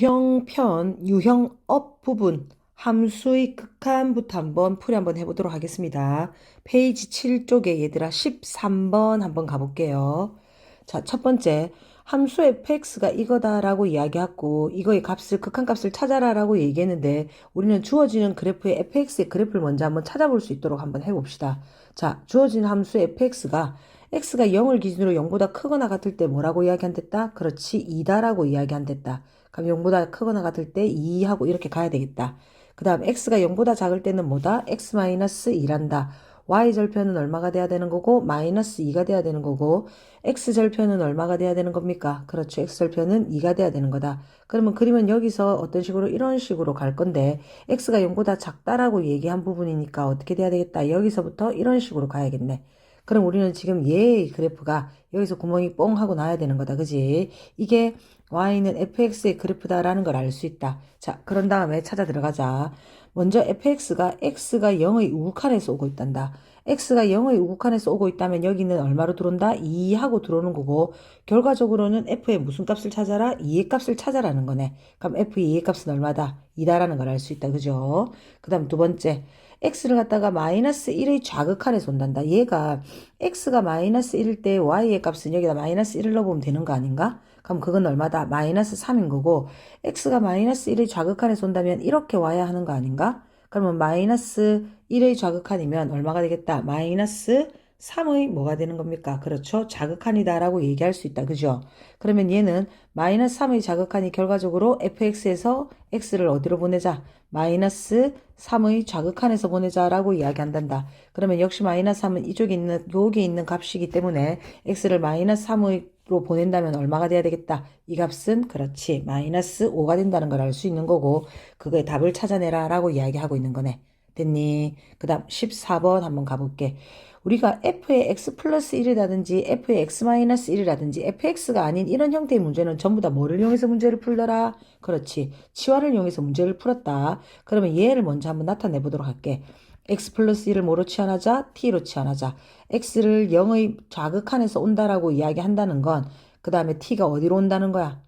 유형편, 유형업 부분, 함수의 극한부터 한번 풀이 한번 해보도록 하겠습니다. 페이지 7쪽에 얘들아 13번 한번 가볼게요. 자, 첫 번째, 함수 fx가 이거다라고 이야기하고 이거의 값을, 극한값을 찾아라라고 얘기했는데 우리는 주어지는 그래프의 fx의 그래프를 먼저 한번 찾아볼 수 있도록 한번 해봅시다. 자, 주어진 함수 fx가 x가 0을 기준으로 0보다 크거나 같을 때 뭐라고 이야기한댔다? 그렇지, 2다라고 이야기한댔다. 그럼 0보다 크거나 같을 때 2하고 이렇게 가야 되겠다. 그 다음 x가 0보다 작을 때는 뭐다? x-2란다. y절편은 얼마가 돼야 되는 거고 마이너스 2가 돼야 되는 거고 x절편은 얼마가 돼야 되는 겁니까? 그렇죠. x절편은 2가 돼야 되는 거다. 그러면 그림은 여기서 어떤 식으로 이런 식으로 갈 건데 x가 0보다 작다라고 얘기한 부분이니까 어떻게 돼야 되겠다. 여기서부터 이런 식으로 가야겠네. 그럼 우리는 지금 얘의 그래프가 여기서 구멍이 뽕 하고 나야 되는 거다. 그지? 이게 y는 fx의 그래프다라는 걸 알 수 있다. 자, 그런 다음에 찾아 들어가자. 먼저 fx가 x가 0의 우극한에서 오고 있단다. x가 0의 우극한에서 오고 있다면 여기는 얼마로 들어온다? 2하고 들어오는 거고 결과적으로는 f의 무슨 값을 찾아라? 2의 값을 찾아라는 거네. 그럼 f의 2의 값은 얼마다? 2다라는 걸 알 수 있다. 그죠? 그 다음 두 번째. x를 갖다가 마이너스 1의 좌극한에서 온단다. 얘가 x가 마이너스 1일 때 y의 값은 여기다 마이너스 1을 넣어보면 되는 거 아닌가? 그럼 그건 얼마다? 마이너스 3인 거고 x가 마이너스 1의 좌극한에서 온다면 이렇게 와야 하는 거 아닌가? 그러면 마이너스 1의 좌극한이면 얼마가 되겠다? 마이너스 3의 뭐가 되는 겁니까? 그렇죠. 자극한이다 라고 얘기할 수 있다. 그죠? 그러면 얘는 마이너스 3의 자극한이 결과적으로 fx에서 x를 어디로 보내자? 마이너스 3의 좌극한에서 보내자 라고 이야기한단다. 그러면 역시 마이너스 3은 이쪽에 있는 요게 있는 값이기 때문에 x를 마이너스 3로 보낸다면 얼마가 돼야 되겠다. 이 값은 그렇지 마이너스 5가 된다는 걸 알 수 있는 거고 그거의 답을 찾아내라 라고 이야기하고 있는 거네. 됐니? 그 다음 14번 한번 가볼게. 우리가 f의 x 플러스 1이라든지 f의 x 마이너스 1이라든지 fx가 아닌 이런 형태의 문제는 전부 다 뭐를 이용해서 문제를 풀더라? 그렇지. 치환을 이용해서 문제를 풀었다. 그러면 얘를 먼저 한번 나타내 보도록 할게. x 플러스 1을 뭐로 치환하자? t로 치환하자. x를 0의 좌극한에서 온다라고 이야기한다는 건 그 다음에 t가 어디로 온다는 거야?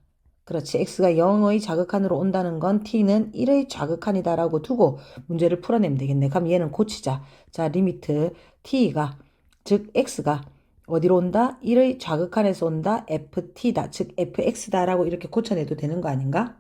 그렇지. x가 0의 좌극한으로 온다는 건 t는 1의 좌극한이다라고 두고 문제를 풀어내면 되겠네. 그럼 얘는 고치자. 자, 리미트 t가 즉 x가 어디로 온다? 1의 좌극한에서 온다. ft다. 즉 fx다라고 이렇게 고쳐내도 되는 거 아닌가?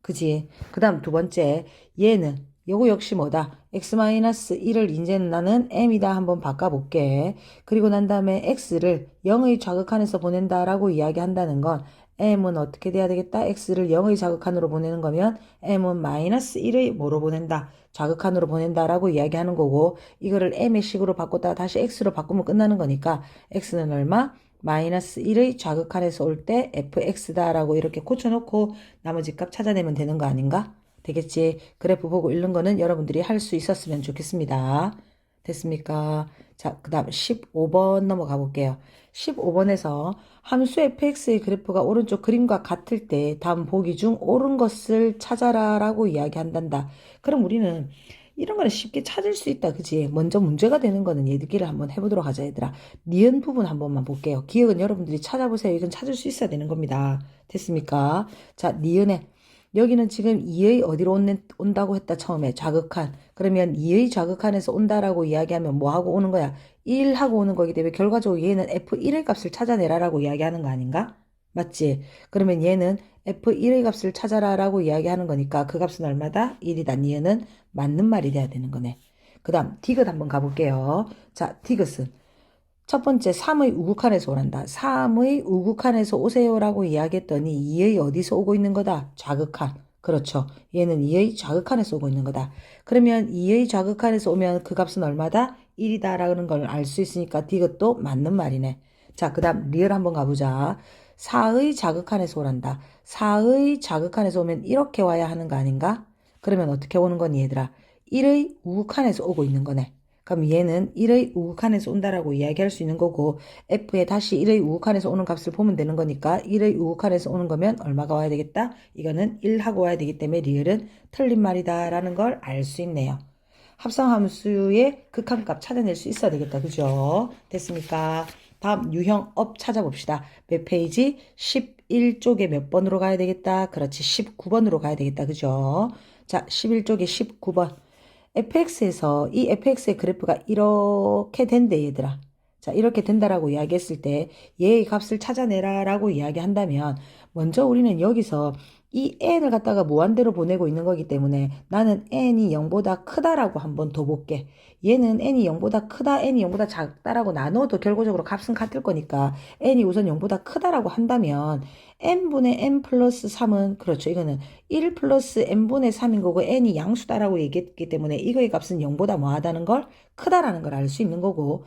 그지? 그 다음 두 번째 얘는 요거 역시 뭐다? x-1을 이제는 나는 m이다 한번 바꿔볼게. 그리고 난 다음에 x를 0의 좌극한에서 보낸다라고 이야기한다는 건 m은 어떻게 돼야 되겠다? x를 0의 좌극한으로 보내는 거면 m은 마이너스 1의 뭐로 보낸다? 좌극한으로 보낸다라고 이야기하는 거고 이거를 m의 식으로 바꿨다가 다시 x로 바꾸면 끝나는 거니까 x는 얼마? 마이너스 1의 좌극한에서 올 때 fx다라고 이렇게 고쳐놓고 나머지 값 찾아내면 되는 거 아닌가? 되겠지? 그래프 보고 읽는 거는 여러분들이 할 수 있었으면 좋겠습니다. 됐습니까? 자, 그 다음 15번 넘어가 볼게요. 15번에서 함수 fx의 그래프가 오른쪽 그림과 같을 때 다음 보기 중 옳은 것을 찾아라 라고 이야기한단다. 그럼 우리는 이런 거는 쉽게 찾을 수 있다. 그지? 먼저 문제가 되는 거는 얘들끼리 한번 해보도록 하자, 얘들아. 니은 부분 한 번만 볼게요. 기억은 여러분들이 찾아보세요. 이건 찾을 수 있어야 되는 겁니다. 됐습니까? 자, 니은에 여기는 지금 2의 어디로 온다고 했다 처음에 좌극한. 그러면 2의 좌극한에서 온다라고 이야기하면 뭐하고 오는 거야? 1하고 오는 거기 때문에 결과적으로 얘는 F1의 값을 찾아내라라고 이야기하는 거 아닌가? 맞지? 그러면 얘는 F1의 값을 찾아라라고 이야기하는 거니까 그 값은 얼마다? 1이다. 니은은 맞는 말이 돼야 되는 거네. 그 다음 디귿 한번 가볼게요. 자, 디귿은 첫 번째 3의 우극한에서 오란다. 3의 우극한에서 오세요라고 이야기했더니 2의 어디서 오고 있는 거다? 좌극한. 그렇죠. 얘는 2의 좌극한에서 오고 있는 거다. 그러면 2의 좌극한에서 오면 그 값은 얼마다? 1이다라는 걸 알 수 있으니까 이것도 맞는 말이네. 자, 그 다음 리얼 한번 가보자. 4의 좌극한에서 오란다. 4의 좌극한에서 오면 이렇게 와야 하는 거 아닌가? 그러면 어떻게 오는 거니 얘들아? 1의 우극한에서 오고 있는 거네. 그럼 얘는 1의 우극한에서 온다라고 이야기할 수 있는 거고 f에 다시 1의 우극한에서 오는 값을 보면 되는 거니까 1의 우극한에서 오는 거면 얼마가 와야 되겠다? 이거는 1하고 와야 되기 때문에 리을은 틀린 말이다 라는 걸 알 수 있네요. 합성함수의 극한값 찾아낼 수 있어야 되겠다. 그죠? 됐습니까? 다음 유형 업 찾아봅시다. 몇 페이지? 11쪽에 몇 번으로 가야 되겠다? 그렇지, 19번으로 가야 되겠다. 그죠? 자, 11쪽에 19번. fx에서 이 fx의 그래프가 이렇게 된대, 얘들아. 자, 이렇게 된다라고 이야기했을 때 얘의 값을 찾아내라 라고 이야기한다면 먼저 우리는 여기서 이 n을 갖다가 무한대로 보내고 있는 거기 때문에 나는 n이 0보다 크다라고 한번 더 볼게. 얘는 n이 0보다 크다, n이 0보다 작다라고 나눠도 결과적으로 값은 같을 거니까 n이 우선 0보다 크다라고 한다면 n분의 n 플러스 3은 그렇죠. 이거는 1 플러스 n분의 3인 거고 n이 양수다라고 얘기했기 때문에 이거의 값은 0보다 뭐하다는 걸 크다라는 걸 알 수 있는 거고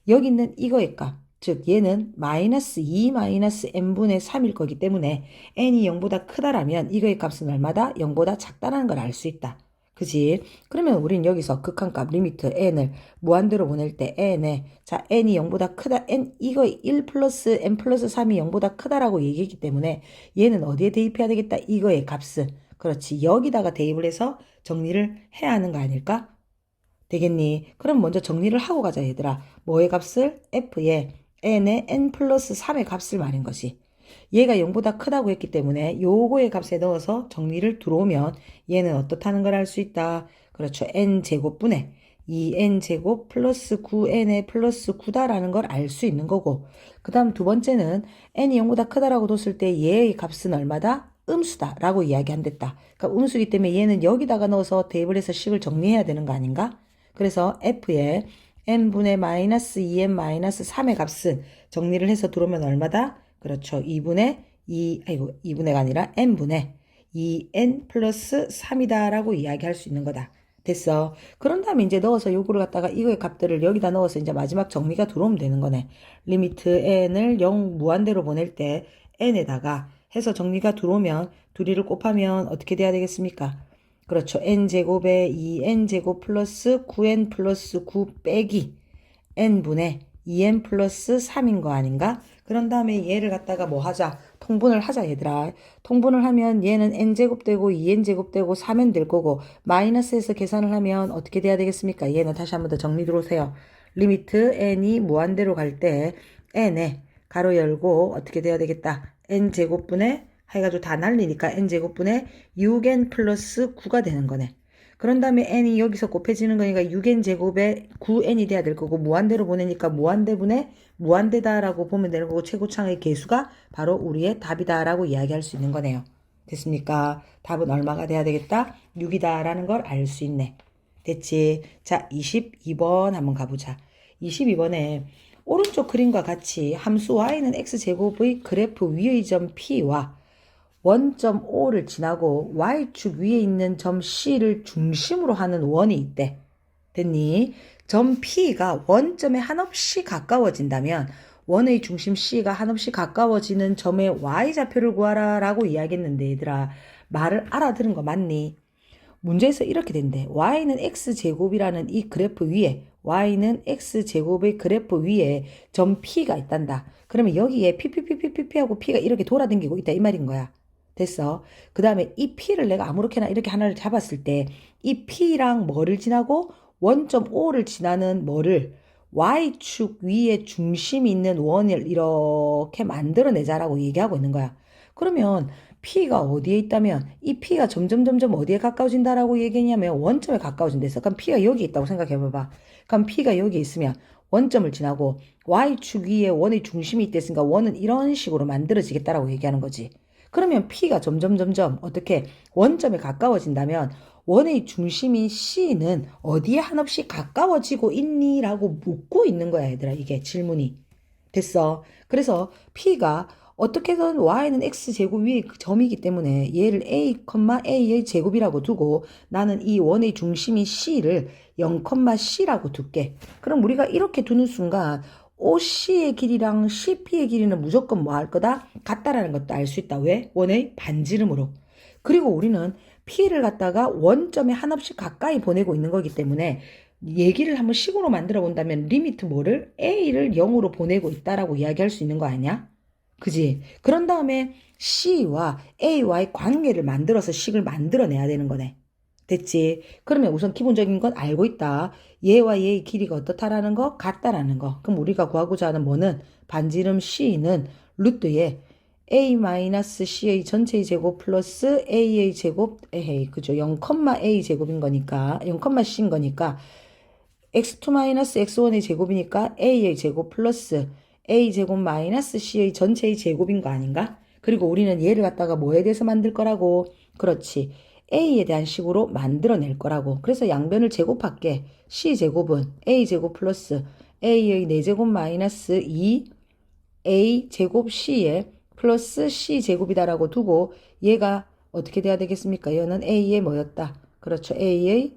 여기 있는 이거의 값, 즉 얘는 마이너스 2 마이너스 n분의 3일 거기 때문에 n이 0보다 크다라면 이거의 값은 얼마다? 0보다 작다라는 걸 알 수 있다. 그지? 그러면 우린 여기서 극한값 리미트 n을 무한대로 보낼 때 n에 자 n이 0보다 크다 n 이거 1 플러스 n 플러스 3이 0보다 크다라고 얘기했기 때문에 얘는 어디에 대입해야 되겠다? 이거의 값은 그렇지 여기다가 대입을 해서 정리를 해야 하는 거 아닐까? 되겠니? 그럼 먼저 정리를 하고 가자 얘들아. 뭐의 값을? f의 n의 n 플러스 3의 값을 말인 거지. 얘가 0보다 크다고 했기 때문에 요거의 값에 넣어서 정리를 들어오면 얘는 어떻다는 걸 알 수 있다. 그렇죠. n제곱분의 2n제곱 플러스 9n의 플러스 9다라는 걸 알 수 있는 거고 그 다음 두 번째는 n이 0보다 크다라고 뒀을 때 얘의 값은 얼마다? 음수다 라고 이야기한댔다. 그러니까 음수기 때문에 얘는 여기다가 넣어서 대입을 해서 식을 정리해야 되는 거 아닌가? 그래서 f의 n분의 마이너스 2n 마이너스 3의 값은 정리를 해서 들어오면 얼마다? 그렇죠. 2분의가 아니라 n분의 2n 플러스 3이다 라고 이야기할 수 있는 거다. 됐어. 그런 다음에 이제 넣어서 요거를 갖다가 이거의 값들을 여기다 넣어서 이제 마지막 정리가 들어오면 되는 거네. 리미트 n을 0 무한대로 보낼 때 n에다가 해서 정리가 들어오면 둘이를 곱하면 어떻게 돼야 되겠습니까? 그렇죠. n제곱에 2n제곱 플러스 9n 플러스 9 빼기 n분의 2n 플러스 3인 거 아닌가? 그런 다음에 얘를 갖다가 뭐 하자? 통분을 하자 얘들아. 통분을 하면 얘는 n제곱 되고 2n제곱 되고 3n 될 거고 마이너스에서 계산을 하면 어떻게 돼야 되겠습니까? 얘는 다시 한번 더 정리 들어오세요. 리미트 n이 무한대로 갈 때 n에 가로 열고 어떻게 돼야 되겠다? n제곱분의 해가지고 다 날리니까 n제곱분의 6n 플러스 9가 되는 거네. 그런 다음에 n이 여기서 곱해지는 거니까 6n 제곱에 9n이 돼야 될 거고 무한대로 보내니까 무한대분의 무한대다라고 보면 되는 거고 최고창의 개수가 바로 우리의 답이다라고 이야기할 수 있는 거네요. 됐습니까? 답은 얼마가 돼야 되겠다? 6이다라는 걸 알 수 있네. 됐지? 자, 22번 한번 가보자. 22번에 오른쪽 그림과 같이 함수 y는 x제곱의 그래프 위의 점 P와 원점 O를 지나고 Y축 위에 있는 점 C를 중심으로 하는 원이 있대. 됐니? 점 P가 원점에 한없이 가까워진다면 원의 중심 C가 한없이 가까워지는 점의 Y좌표를 구하라 라고 이야기했는데 얘들아 말을 알아들은 거 맞니? 문제에서 이렇게 된대. Y는 X제곱이라는 이 그래프 위에 Y는 X제곱의 그래프 위에 점 P가 있단다. 그러면 여기에 PPPPP하고 P가 이렇게 돌아다니고 있다 이 말인 거야. 됐어. 그 다음에 이 P를 내가 아무렇게나 이렇게 하나를 잡았을 때 이 P랑 뭐를 지나고 원점 O를 지나는 뭐를 Y축 위에 중심이 있는 원을 이렇게 만들어내자라고 얘기하고 있는 거야. 그러면 P가 어디에 있다면 이 P가 점점 어디에 가까워진다라고 얘기했냐면 원점에 가까워진댔어. 그럼 P가 여기 있다고 생각해봐봐. 그럼 P가 여기 있으면 원점을 지나고 Y축 위에 원의 중심이 있댔으니까 원은 이런 식으로 만들어지겠다라고 얘기하는 거지. 그러면 P가 점점 어떻게 원점에 가까워진다면 원의 중심인 C는 어디에 한없이 가까워지고 있니? 라고 묻고 있는 거야 얘들아. 이게 질문이. 됐어. 그래서 P가 어떻게든 y는 x제곱 위에 그 점이기 때문에 얘를 a의 제곱이라고 두고 나는 이 원의 중심인 c를 0,c라고 둘게. 그럼 우리가 이렇게 두는 순간 OC의 길이랑 CP의 길이는 무조건 뭐 할 거다? 같다라는 것도 알 수 있다. 왜? 원의 반지름으로. 그리고 우리는 P를 갖다가 원점에 한없이 가까이 보내고 있는 거기 때문에 얘기를 한번 식으로 만들어 본다면 리미트 뭐를? A를 0으로 보내고 있다라고 이야기할 수 있는 거 아니야? 그지? 그런 다음에 C와 A와의 관계를 만들어서 식을 만들어내야 되는 거네. 됐지? 그러면 우선 기본적인 건 알고 있다. 얘와 얘의 길이가 어떻다라는 거? 같다라는 거. 그럼 우리가 구하고자 하는 뭐는 반지름 C는 루트에 a-c의 전체의 제곱 플러스 a의 제곱, 에헤이, 그죠? 0,a 제곱인 거니까, 0,c인 거니까, x2-x1의 제곱이니까 a의 제곱 플러스 a 제곱 마이너스 c의 전체의 제곱인 거 아닌가? 그리고 우리는 얘를 갖다가 뭐에 대해서 만들 거라고? 그렇지. a에 대한 식으로 만들어낼 거라고. 그래서 양변을 제곱할게. c 제곱은 a 제곱 플러스 a의 4제곱 마이너스 2a 제곱 c에 플러스 c 제곱이다라고 두고 얘가 어떻게 돼야 되겠습니까? 얘는 a의 뭐였다? 그렇죠. a의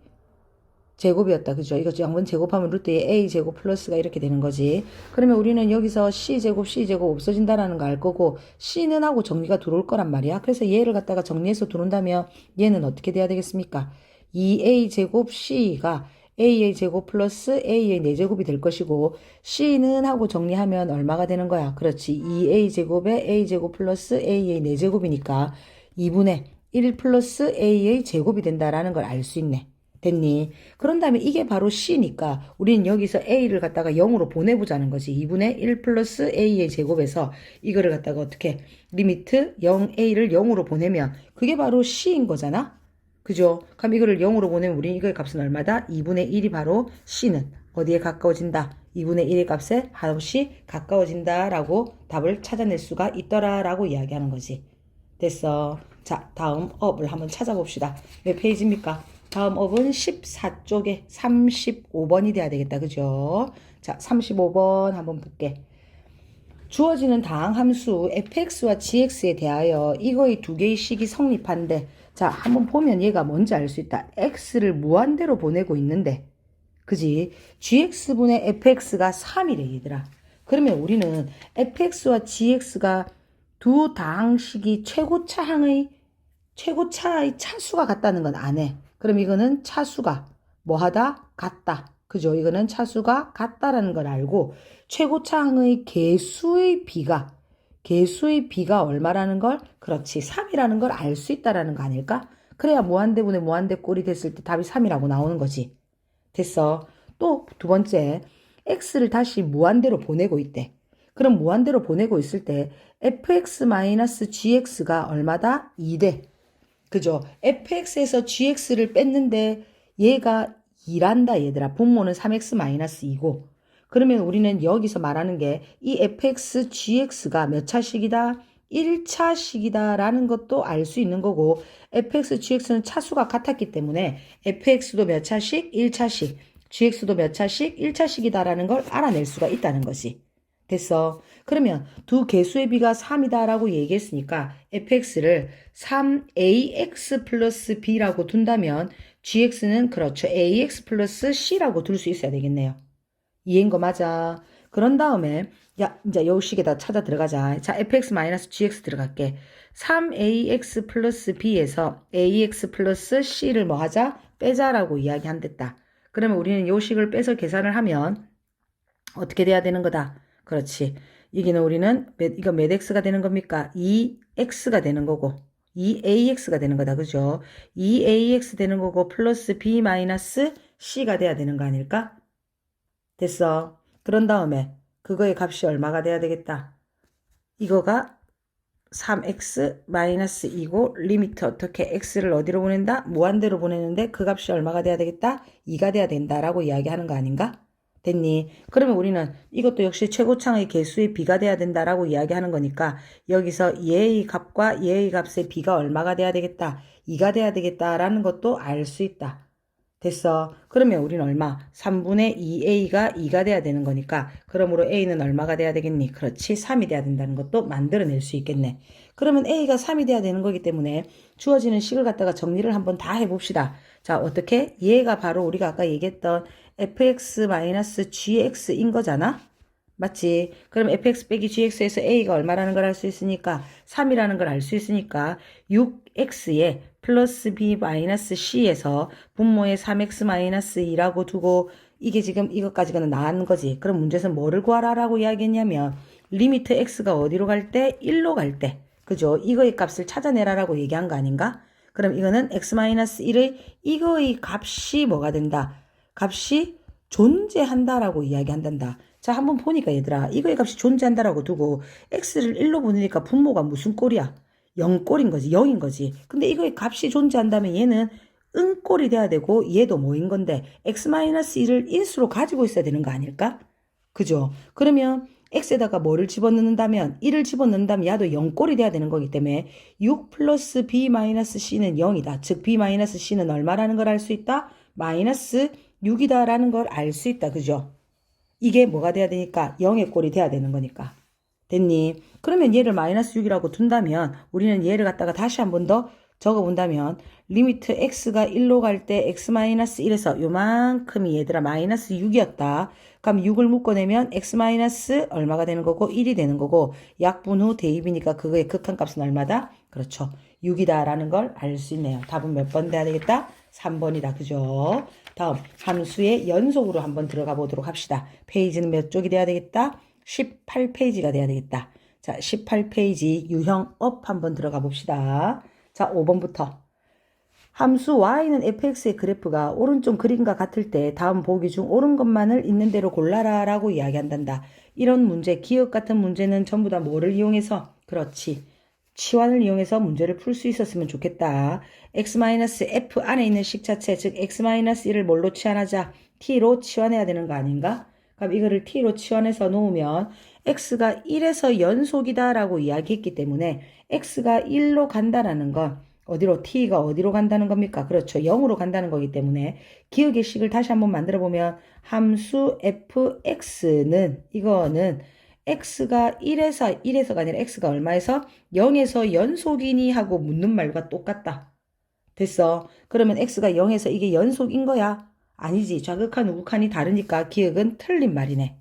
제곱이었다. 그죠? 이거 양분 제곱하면 루트에 a 제곱 플러스가 이렇게 되는 거지. 그러면 우리는 여기서 c 제곱 없어진다라는 거 알 거고 c는 하고 정리가 들어올 거란 말이야. 그래서 얘를 갖다가 정리해서 들어온다면 얘는 어떻게 돼야 되겠습니까? 2a 제곱 c가 a의 제곱 플러스 a의 4제곱이 될 것이고 c는 하고 정리하면 얼마가 되는 거야? 그렇지. 2a 제곱에 a 제곱 플러스 a의 4제곱이니까 2분의 1 플러스 a의 제곱이 된다라는 걸 알 수 있네. 됐니? 그런 다음에 이게 바로 C니까 우리는 여기서 A를 갖다가 0으로 보내보자는 거지. 2분의 1 플러스 A의 제곱에서 이거를 갖다가 어떻게 리미트 0A를 0으로 보내면 그게 바로 C인 거잖아? 그죠? 그럼 이거를 0으로 보내면 우리는 이거의 값은 얼마다? 2분의 1이 바로 C는 어디에 가까워진다? 2분의 1의 값에 한없이 가까워진다라고 답을 찾아낼 수가 있더라라고 이야기하는 거지. 됐어. 자, 다음 업을 한번 찾아봅시다. 몇 페이지입니까? 다음 업은 14쪽에 35번이 돼야 되겠다. 그죠? 자, 35번 한번 볼게. 주어지는 다항함수 fx와 gx에 대하여 이거의 두 개의 식이 성립한데 자, 한번 보면 얘가 뭔지 알 수 있다. x를 무한대로 보내고 있는데 그지? gx분의 fx가 3이래 얘들아. 그러면 우리는 fx와 gx가 두 다항식이 최고차의 차수가 같다는 건 안 해. 그럼 이거는 차수가 뭐하다? 같다. 그죠? 이거는 차수가 같다라는 걸 알고 최고차항의 개수의 비가 얼마라는 걸? 그렇지. 3이라는 걸 알 수 있다라는 거 아닐까? 그래야 무한대분의 무한대 꼴이 됐을 때 답이 3이라고 나오는 거지. 됐어. 또 두 번째, x를 다시 무한대로 보내고 있대. 그럼 무한대로 보내고 있을 때 fx-gx가 얼마다? 2대. 그죠? fx에서 gx를 뺐는데 얘가 2란다 얘들아. 분모는 3x-2고. 그러면 우리는 여기서 말하는 게 이 fx, gx가 몇 차식이다? 1차식이다 라는 것도 알 수 있는 거고 fx, gx는 차수가 같았기 때문에 fx도 몇 차식? 1차식. gx도 몇 차식? 1차식이다 라는 걸 알아낼 수가 있다는 거지. 됐어. 그러면 두 개수의 비가 3이다 라고 얘기했으니까 fx를 3ax 플러스 b라고 둔다면 gx는 그렇죠. ax 플러스 c라고 둘 수 있어야 되겠네요. 이해인 거 맞아. 그런 다음에 야 이제 요 식에다 찾아 들어가자. 자 fx-gx 들어갈게. 3ax 플러스 b에서 ax 플러스 c를 뭐 하자? 빼자라고 이야기한댔다. 그러면 우리는 요 식을 빼서 계산을 하면 어떻게 돼야 되는 거다? 그렇지. 여기는 우리는 이거 몇 x가 되는 겁니까? 2x가 되는 거고 2ax가 되는 거다. 그죠? 2ax 되는 거고 플러스 b 마이너스 c가 돼야 되는 거 아닐까? 됐어. 그런 다음에 그거의 값이 얼마가 돼야 되겠다. 이거가 3x-2고 리미트 어떻게 x를 어디로 보낸다? 무한대로 보내는데 그 값이 얼마가 돼야 되겠다? 2가 돼야 된다라고 이야기하는 거 아닌가? 됐니? 그러면 우리는 이것도 역시 최고차의 개수의 비가 돼야 된다라고 이야기하는 거니까 여기서 얘의 값과 얘의 값의 비가 얼마가 돼야 되겠다? 2가 돼야 되겠다라는 것도 알 수 있다. 됐어. 그러면 우리는 얼마? 3분의 2a가 2가 돼야 되는 거니까 그러므로 a는 얼마가 돼야 되겠니? 그렇지. 3이 돼야 된다는 것도 만들어낼 수 있겠네. 그러면 a가 3이 돼야 되는 거기 때문에 주어지는 식을 갖다가 정리를 한번 다 해봅시다. 자, 어떻게? 얘가 바로 우리가 아까 얘기했던 fx-gx인 거잖아? 맞지? 그럼 fx 빼기 gx에서 a가 얼마라는 걸 알 수 있으니까 3이라는 걸 알 수 있으니까 6x에 플러스 b 마이너스 c에서 분모에 3x-2라고 두고 이게 지금 이것까지는 나온 거지. 그럼 문제에서 뭐를 구하라라고 이야기했냐면 리미트 x가 어디로 갈 때? 1로 갈 때. 그죠? 이거의 값을 찾아내라라고 얘기한 거 아닌가? 그럼 이거는 x-1의 이거의 값이 뭐가 된다? 값이 존재한다라고 이야기한단다. 자, 한번 보니까 얘들아, 이거의 값이 존재한다라고 두고 x를 1로 보내니까 분모가 무슨 꼴이야? 0꼴인 거지, 0인 거지. 근데 이거의 값이 존재한다면 얘는 은꼴이 돼야 되고 얘도 뭐인 건데 x-1을 인수로 가지고 있어야 되는 거 아닐까? 그죠? 그러면 x에다가 뭐를 집어넣는다면 1을 집어넣는다면 야도 0꼴이 돼야 되는 거기 때문에 6 플러스 b-c는 0이다. 즉 b-c는 얼마라는 걸 알 수 있다? 마이너스 6이다라는 걸 알 수 있다. 그죠? 이게 뭐가 돼야 되니까 0의 꼴이 돼야 되는 거니까. 됐니? 그러면 얘를 마이너스 6이라고 둔다면 우리는 얘를 갖다가 다시 한 번 더 적어본다면 리미트 x가 1로 갈 때 x-1에서 요만큼이 얘들아 마이너스 6이었다. 그럼 6을 묶어내면 x- 얼마가 되는 거고 1이 되는 거고 약분후 대입이니까 그거의 극한값은 얼마다? 그렇죠. 6이다라는 걸 알 수 있네요. 답은 몇 번 돼야 되겠다? 3번이다. 그죠? 다음 함수의 연속으로 한번 들어가 보도록 합시다. 페이지는 몇 쪽이 돼야 되겠다? 18페이지가 돼야 되겠다. 자, 18페이지 유형 업 한번 들어가 봅시다. 자, 5번부터. 함수 y는 fx의 그래프가 오른쪽 그림과 같을 때 다음 보기 중 옳은 것만을 있는 대로 골라라 라고 이야기한단다. 이런 문제, 기억 같은 문제는 전부 다 뭐를 이용해서? 그렇지. 치환을 이용해서 문제를 풀 수 있었으면 좋겠다. x-f 안에 있는 식 자체, 즉 x-1을 뭘로 치환하자? t로 치환해야 되는 거 아닌가? 그럼 이거를 t로 치환해서 놓으면 x가 1에서 연속이다 라고 이야기했기 때문에 x가 1로 간다라는 건 어디로? t가 어디로 간다는 겁니까? 그렇죠. 0으로 간다는 거기 때문에 기억의 식을 다시 한번 만들어 보면 함수 fx는 이거는 x가 1에서가 아니라 x가 얼마에서? 0에서 연속이니 하고 묻는 말과 똑같다. 됐어. 그러면 x가 0에서 이게 연속인 거야? 아니지. 좌극한 우극한이 다르니까 기억은 틀린 말이네.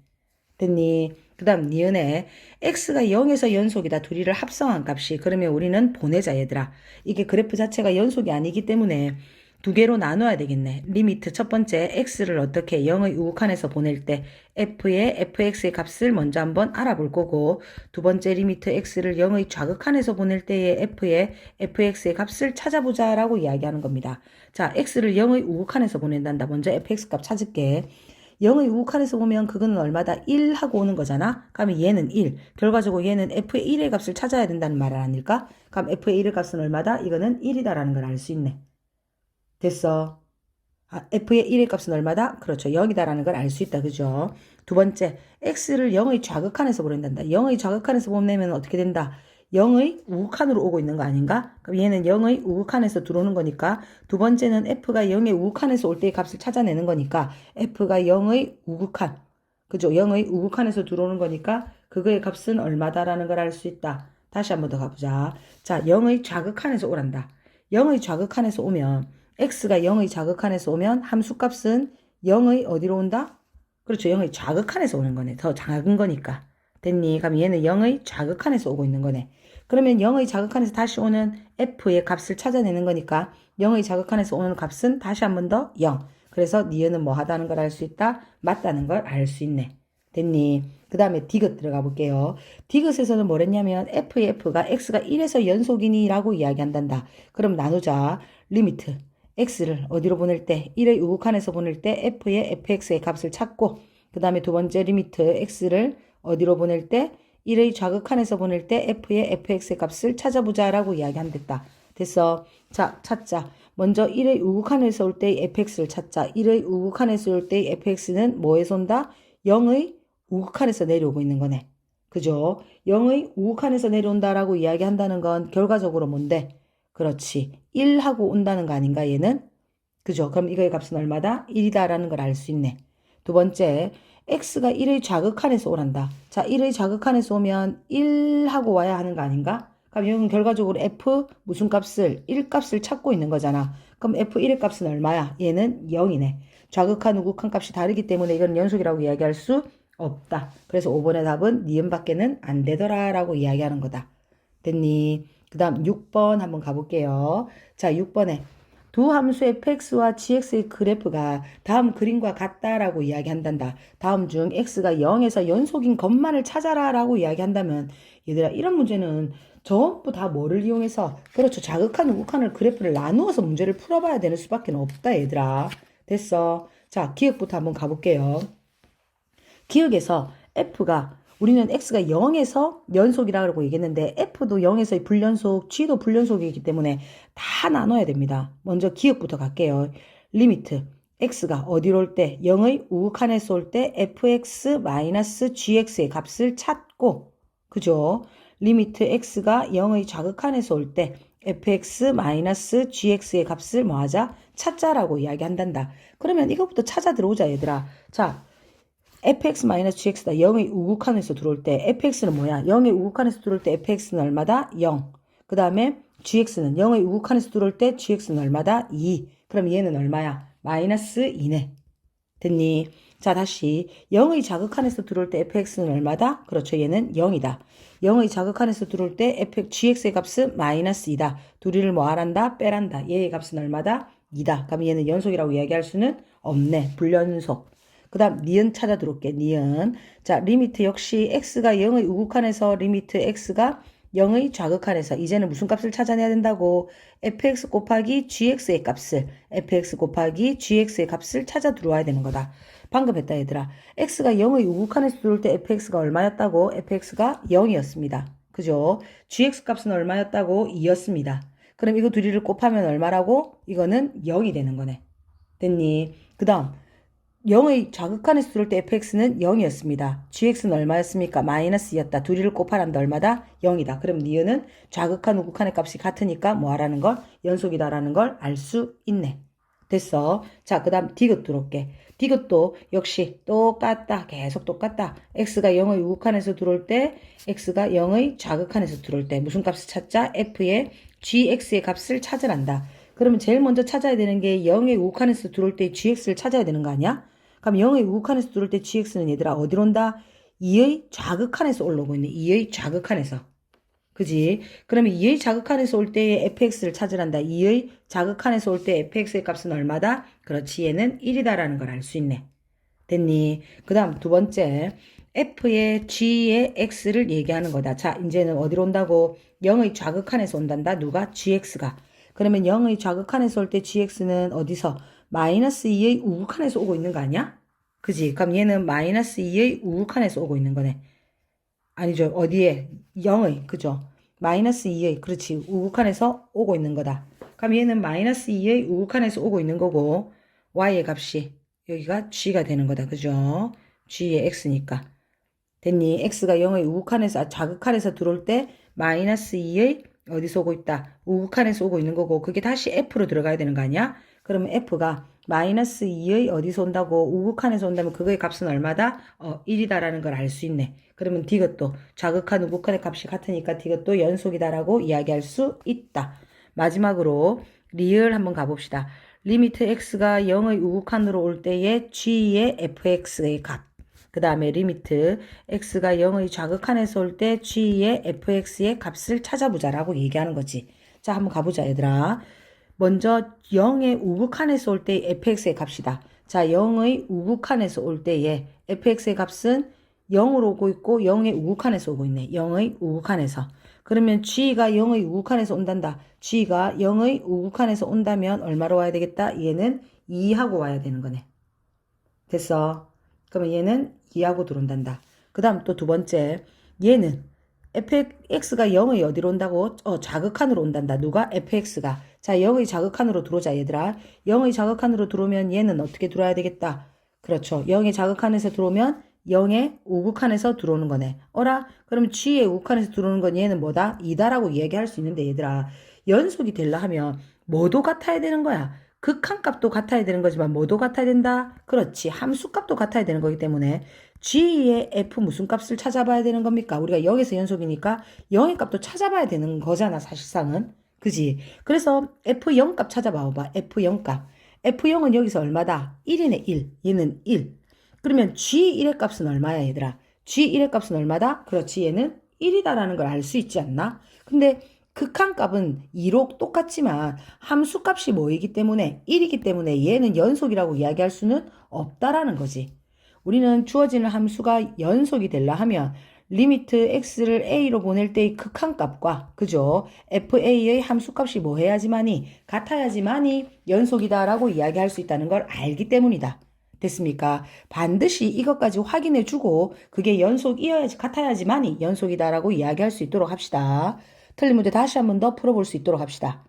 됐니? 그 다음 니은에 x가 0에서 연속이다. 둘이를 합성한 값이. 그러면 우리는 보내자 얘들아. 이게 그래프 자체가 연속이 아니기 때문에 두 개로 나눠야 되겠네. 리미트 첫 번째 x를 어떻게 0의 우극한에서 보낼 때 f의 fx의 값을 먼저 한번 알아볼 거고 두 번째 리미트 x를 0의 좌극한에서 보낼 때의 f의 fx의 값을 찾아보자 라고 이야기하는 겁니다. 자, x를 0의 우극한에서 보낸단다. 먼저 fx 값 찾을게. 0의 우극한에서 보면 그거는 얼마다? 1 하고 오는 거잖아. 그러면 얘는 1. 결과적으로 얘는 f의 1의 값을 찾아야 된다는 말 아닐까? 그럼 f의 1의 값은 얼마다? 이거는 1이다라는 걸 알 수 있네. 됐어. f의 1의 값은 얼마다? 그렇죠. 0이다라는 걸 알 수 있다. 그죠? 두 번째, x를 0의 좌극한에서 보낸단다. 0의 좌극한에서 보내면 어떻게 된다? 0의 우극한으로 오고 있는 거 아닌가? 그럼 얘는 0의 우극한에서 들어오는 거니까 두 번째는 f가 0의 우극한에서 올 때의 값을 찾아내는 거니까 f가 0의 우극한, 그죠? 0의 우극한에서 들어오는 거니까 그거의 값은 얼마다라는 걸 알 수 있다. 다시 한번 더 가보자. 자, 0의 좌극한에서 오란다. 0의 좌극한에서 오면 x가 0의 좌극한에서 오면 함수값은 0의 어디로 온다? 그렇죠. 0의 좌극한에서 오는 거네. 더 작은 거니까. 됐니? 그럼 얘는 0의 좌극한에서 오고 있는 거네. 그러면 0의 좌극한에서 다시 오는 f의 값을 찾아내는 거니까 0의 좌극한에서 오는 값은 다시 한 번 더 0. 그래서 니은은 뭐 하다는 걸 알 수 있다? 맞다는 걸 알 수 있네. 됐니? 그 다음에 디귿 들어가 볼게요. 디귿에서는 뭐랬냐면 f의 f가 x가 1에서 연속이니 라고 이야기한단다. 그럼 나누자. 리미트 x를 어디로 보낼 때 1의 우극한에서 보낼 때 f의 fx의 값을 찾고 그 다음에 두 번째 리미트 x를 어디로 보낼 때 1의 좌극한에서 보낼 때 f의 fx의 값을 찾아보자 라고 이야기한댔다. 됐어. 자, 찾자. 먼저 1의 우극한에서 올 때의 fx를 찾자. 1의 우극한에서 올 때의 fx는 뭐에서 온다? 0의 우극한에서 내려오고 있는 거네. 그죠? 0의 우극한에서 내려온다라고 이야기한다는 건 결과적으로 뭔데? 그렇지. 1하고 온다는 거 아닌가 얘는? 그죠? 그럼 이거의 값은 얼마다? 1이다라는 걸 알 수 있네. 두 번째, x가 1의 좌극한에서 오란다. 자, 1의 좌극한에서 오면 1하고 와야 하는 거 아닌가? 그럼 여기는 결과적으로 f 무슨 값을? 1 값을 찾고 있는 거잖아. 그럼 f1의 값은 얼마야? 얘는 0이네. 좌극한, 우극한 값이 다르기 때문에 이건 연속이라고 이야기할 수 없다. 그래서 5번의 답은 니은밖에는 안 되더라 라고 이야기하는 거다. 됐니? 그 다음 6번 한번 가볼게요. 자, 6번에 두 함수 fx와 gx의 그래프가 다음 그림과 같다라고 이야기한단다. 다음 중 x가 0에서 연속인 것만을 찾아라 라고 이야기한다면 얘들아 이런 문제는 전부 다 뭐를 이용해서? 그렇죠. 자극한 우극한을 그래프를 나누어서 문제를 풀어봐야 되는 수밖에 없다, 얘들아. 됐어. 자, 기억부터 한번 가볼게요. 기억에서 F가 우리는 X가 0에서 연속이라고 얘기했는데 F도 0에서 불연속, G도 불연속이기 때문에 다 나눠야 됩니다. 먼저 기억부터 갈게요. 리미트 X가 어디로 올 때 0의 우극한에서 올 때 fx-gx의 값을 찾고 그죠? 리미트 X가 0의 자극한에서 올 때 fx-gx의 값을 뭐하자? 찾자라고 이야기한단다. 그러면 이것부터 찾아 들어오자 얘들아. 자, fx-gx다. 0의 우극한에서 들어올 때 fx는 뭐야? 0의 우극한에서 들어올 때 fx는 얼마다? 0. 그 다음에 gx는 0의 우극한에서 들어올 때 gx는 얼마다? 2. 그럼 얘는 얼마야? 마이너스 2네. 됐니? 자, 다시 0의 자극한에서 들어올 때 fx는 얼마다? 그렇죠. 얘는 0이다. 0의 자극한에서 들어올 때 gx의 값은 마이너스 2다. 둘이를 뭐 하란다? 빼란다. 얘의 값은 얼마다? 2다. 그럼 얘는 연속이라고 이야기할 수는 없네. 불연속. 그 다음 니은 찾아 들어올게. 니은. 자, 리미트 역시 x가 0의 우극한에서 리미트 x가 0의 좌극한에서 이제는 무슨 값을 찾아내야 된다고? fx 곱하기 gx의 값을 fx 곱하기 gx의 값을 찾아 들어와야 되는 거다. 방금 했다 얘들아. x가 0의 우극한에서 들어올 때 fx가 얼마였다고? fx가 0이었습니다. 그죠? gx 값은 얼마였다고? 2였습니다. 그럼 이거 둘이를 곱하면 얼마라고? 이거는 0이 되는 거네. 됐니? 그 다음 0의 좌극한에서 들어올 때 fx는 0이었습니다. gx는 얼마였습니까? 마이너스 2였다. 둘이를 곱하란다. 얼마다? 0이다. 그럼 니은은 좌극한, 우극한의 값이 같으니까 뭐 하라는 걸? 연속이다라는 걸 알 수 있네. 됐어. 자, 그 다음 디귿 들어올게. 디귿도 역시 똑같다. 계속 똑같다. x가 0의 우극한에서 들어올 때 x가 0의 좌극한에서 들어올 때 무슨 값을 찾자? f의 gx의 값을 찾으란다. 그러면 제일 먼저 찾아야 되는 게 0의 우극한에서 들어올 때 gx를 찾아야 되는 거 아니야? 그럼 0의 우극한에서 들어올 때 gx는 얘들아 어디로 온다? 2의 좌극한에서 올라오고 있네. 2의 좌극한에서. 그지? 그러면 2의 자극한에서 올 때의 fx를 찾으란다. 2의 자극한에서 올 때 fx의 값은 얼마다? 그렇지. 얘는 1이다라는 걸 알 수 있네. 됐니? 그 다음 두 번째. f의 g의 x를 얘기하는 거다. 자, 이제는 어디로 온다고? 0의 좌극한에서 온단다. 누가? gx가. 그러면 0의 좌극한에서 올 때 gx는 어디서? 마이너스 2의 우극한에서 오고 있는 거 아니야? 그지? 그럼 얘는 마이너스 2의 우극한에서 오고 있는 거네. 아니죠. 어디에? 0의, 그죠? 마이너스 2의, 그렇지. 우극한에서 오고 있는 거다. 그럼 얘는 마이너스 2의 우극한에서 오고 있는 거고, y의 값이, 여기가 g가 되는 거다. 그죠? g의 x니까. 됐니? x가 0의 우극한에서, 좌극한에서 들어올 때, 마이너스 2의 어디서 오고 있다? 우극한에서 오고 있는 거고, 그게 다시 f로 들어가야 되는 거 아니야? 그러면 f가 마이너스 2의 어디서 온다고? 우극한에서 온다면 그거의 값은 얼마다? 1이다라는 걸 알 수 있네. 그러면 디귿도 좌극한 우극한의 값이 같으니까 디귿도 연속이다라고 이야기할 수 있다. 마지막으로 리을 한번 가봅시다. 리미트 x가 0의 우극한으로 올 때의 g의 fx의 값. 그 다음에 리미트 x가 0의 좌극한에서 올 때 g의 fx의 값을 찾아보자라고 얘기하는 거지. 자, 한번 가보자 얘들아. 먼저 0의 우극한에서 올 때의 fx의 값이다. 자, 0의 우극한에서 올 때의 fx의 값은 0으로 오고 있고 0의 우극한에서 오고 있네. 0의 우극한에서. 그러면 g가 0의 우극한에서 온단다. g가 0의 우극한에서 온다면 얼마로 와야 되겠다? 얘는 2하고 와야 되는 거네. 됐어. 그러면 얘는 2하고 들어온단다. 그 다음 또 두 번째. 얘는 fx가 0의 어디로 온다고? 자극한으로 온단다. 누가? fx가. 자, 0의 자극한으로 들어오자 얘들아. 0의 자극한으로 들어오면 얘는 어떻게 들어와야 되겠다. 그렇죠. 0의 자극한에서 들어오면 0의 우극한에서 들어오는 거네. 어라? 그럼 g의 우극한에서 들어오는 건 얘는 뭐다? 2다라고 이야기할 수 있는데 얘들아. 연속이 되려 하면 뭐도 같아야 되는 거야. 극한값도 같아야 되는 거지만 뭐도 같아야 된다? 그렇지. 함수값도 같아야 되는 거기 때문에 g의 f 무슨 값을 찾아봐야 되는 겁니까? 우리가 0에서 연속이니까 0의 값도 찾아봐야 되는 거잖아 사실상은. 그지? 그래서 f0 값 찾아봐봐. f0 값. f0은 여기서 얼마다? 1이네 1. 얘는 1. 그러면 g1의 값은 얼마야 얘들아? g1의 값은 얼마다? 그렇지. 얘는 1이다라는 걸 알 수 있지 않나? 근데 극한값은 2로 똑같지만 함수값이 뭐이기 때문에 1이기 때문에 얘는 연속이라고 이야기할 수는 없다라는 거지. 우리는 주어지는 함수가 연속이 되려 하면 리미트 x를 a로 보낼 때의 극한값과 그죠? fa의 함수값이 뭐 해야지만이 같아야지만이 연속이다라고 이야기할 수 있다는 걸 알기 때문이다. 됐습니까? 반드시 이것까지 확인해 주고 그게 연속이어야지 같아야지만이 연속이다라고 이야기할 수 있도록 합시다. 틀린 문제 다시 한번 더 풀어볼 수 있도록 합시다.